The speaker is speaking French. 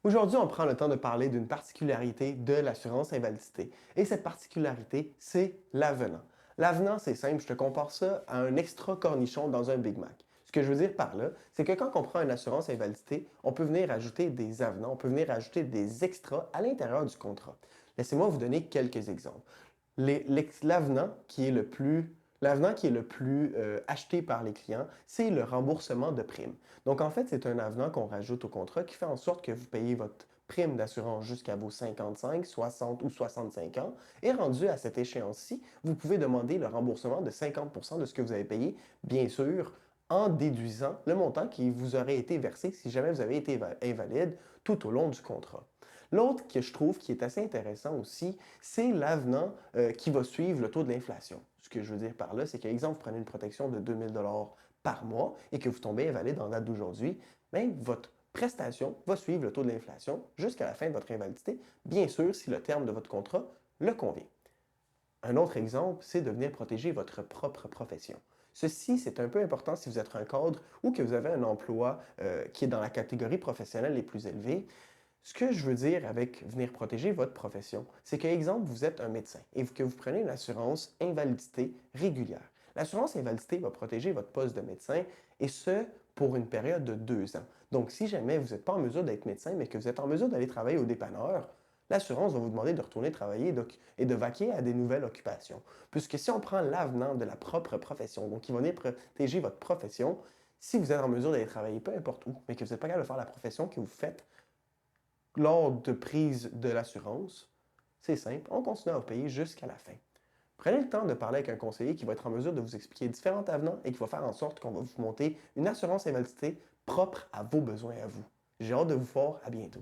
Aujourd'hui, on prend le temps de parler d'une particularité de l'assurance invalidité. Et cette particularité, c'est l'avenant. L'avenant, c'est simple, je te compare ça à un extra cornichon dans un Big Mac. Ce que je veux dire par là, c'est que quand on prend une assurance invalidité, on peut venir ajouter des avenants, on peut venir ajouter des extras à l'intérieur du contrat. Laissez-moi vous donner quelques exemples. L'avenant qui est le plus acheté par les clients, c'est le remboursement de primes. Donc, en fait, c'est un avenant qu'on rajoute au contrat qui fait en sorte que vous payez votre prime d'assurance jusqu'à vos 55, 60 ou 65 ans. Et rendu à cette échéance-ci, vous pouvez demander le remboursement de 50 de ce que vous avez payé, bien sûr, en déduisant le montant qui vous aurait été versé si jamais vous avez été invalide tout au long du contrat. L'autre que je trouve qui est assez intéressant aussi, c'est l'avenant qui va suivre le taux de l'inflation. Ce que je veux dire par là, c'est qu'exemple, vous prenez une protection de 2000 par mois et que vous tombez invalide en date d'aujourd'hui, bien, votre prestation va suivre le taux de l'inflation jusqu'à la fin de votre invalidité, bien sûr si le terme de votre contrat le convient. Un autre exemple, c'est de venir protéger votre propre profession. Ceci, c'est un peu important si vous êtes un cadre ou que vous avez un emploi qui est dans la catégorie professionnelle les plus élevées. Ce que je veux dire avec venir protéger votre profession, c'est que, exemple, vous êtes un médecin et que vous prenez une assurance invalidité régulière. L'assurance invalidité va protéger votre poste de médecin et ce, pour une période de 2 ans. Donc, si jamais vous n'êtes pas en mesure d'être médecin, mais que vous êtes en mesure d'aller travailler au dépanneur, l'assurance va vous demander de retourner travailler et de vaquer à des nouvelles occupations. Puisque si on prend l'avenant de la propre profession, donc qui va venir protéger votre profession, si vous êtes en mesure d'aller travailler peu importe où, mais que vous n'êtes pas capable de faire la profession que vous faites, lors de prise de l'assurance, c'est simple, on continue à vous payer jusqu'à la fin. Prenez le temps de parler avec un conseiller qui va être en mesure de vous expliquer différents avenants et qui va faire en sorte qu'on va vous monter une assurance invalidité propre à vos besoins à vous. J'ai hâte de vous voir, à bientôt.